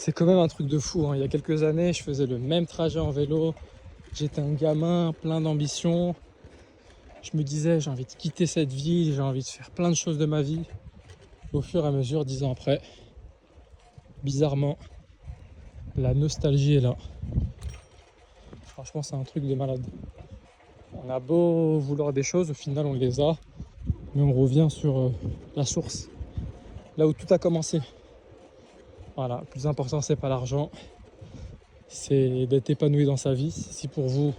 C'est quand même un truc de fou, hein. Il y a quelques années, je faisais le même trajet en vélo. J'étais un gamin plein d'ambition. Je me disais, j'ai envie de quitter cette ville, j'ai envie de faire plein de choses de ma vie. Au fur et à mesure, 10 ans après, bizarrement, la nostalgie est là. Franchement, c'est un truc de malade. On a beau vouloir des choses, au final, on les a. Mais on revient sur la source, là où tout a commencé. Voilà, le plus important, c'est pas l'argent, c'est d'être épanoui dans sa vie. Si pour vous,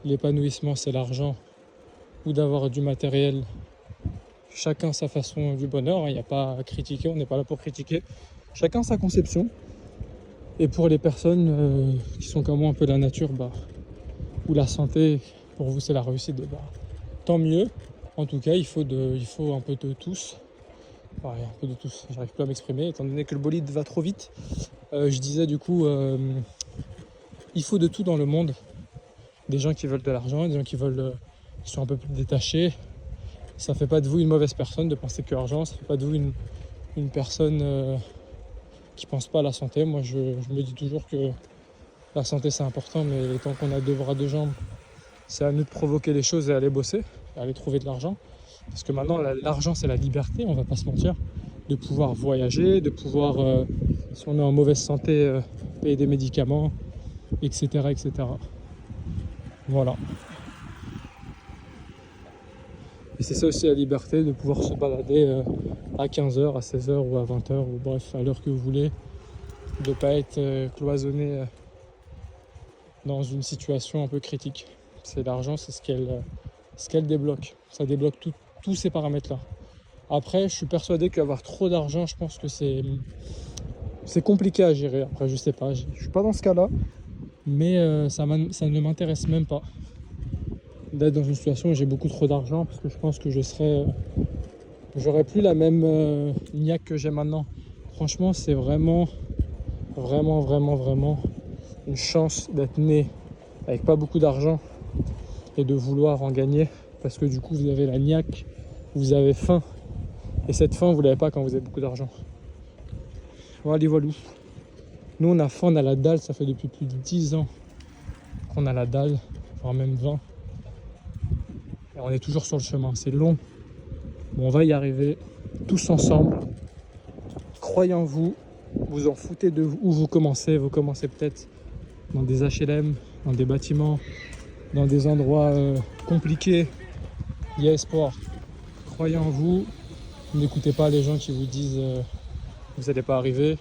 l'épanouissement, c'est l'argent ou d'avoir du matériel, chacun sa façon du bonheur. Il n'y a pas à critiquer, on n'est pas là pour critiquer. Chacun sa conception. Et pour les personnes qui sont comme moi un peu de la nature, ou la santé, pour vous, c'est la réussite, tant mieux. En tout cas, il faut un peu de tous. Ouais, un peu de tous, j'arrive plus à m'exprimer étant donné que le bolide va trop vite. Je disais du coup, il faut de tout dans le monde. Des gens qui veulent de l'argent, des gens qui sont un peu plus détachés. Ça fait pas de vous une mauvaise personne de penser que l'argent, ça fait pas de vous une personne qui pense pas à la santé. Moi je me dis toujours que la santé c'est important, mais tant qu'on a deux bras, deux jambes, c'est à nous de provoquer les choses et aller bosser, et aller trouver de l'argent. Parce que maintenant, l'argent, c'est la liberté, on va pas se mentir, de pouvoir voyager, de pouvoir, si on est en mauvaise santé, payer des médicaments, etc., etc. Voilà. Et c'est ça aussi la liberté, de pouvoir se balader à 15h, à 16h ou à 20h, ou bref, à l'heure que vous voulez, de ne pas être cloisonné dans une situation un peu critique. C'est l'argent, c'est ce qu'elle débloque. Ça débloque tous ces paramètres-là. Après, je suis persuadé qu'avoir trop d'argent, je pense que c'est compliqué à gérer. Après, je sais pas, je suis pas dans ce cas-là, mais ça ne m'intéresse même pas d'être dans une situation où j'ai beaucoup trop d'argent, parce que je pense que j'aurais plus la même niaque que j'ai maintenant. Franchement, c'est vraiment, vraiment, vraiment, vraiment une chance d'être né avec pas beaucoup d'argent et de vouloir en gagner, parce que du coup, vous avez la niaque, vous avez faim. Et cette faim, vous l'avez pas quand vous avez beaucoup d'argent. Voilà, voilou. Nous, on a faim, on a la dalle. Ça fait depuis plus de 10 ans qu'on a la dalle, voire même 20. Et on est toujours sur le chemin. C'est long. Bon, on va y arriver tous ensemble. Croyez en vous. Vous en foutez de où vous commencez. Vous commencez peut-être dans des HLM, dans des bâtiments, dans des endroits compliqués. Il y a espoir. Croyez en vous. N'écoutez pas les gens qui vous disent vous n'allez pas arriver.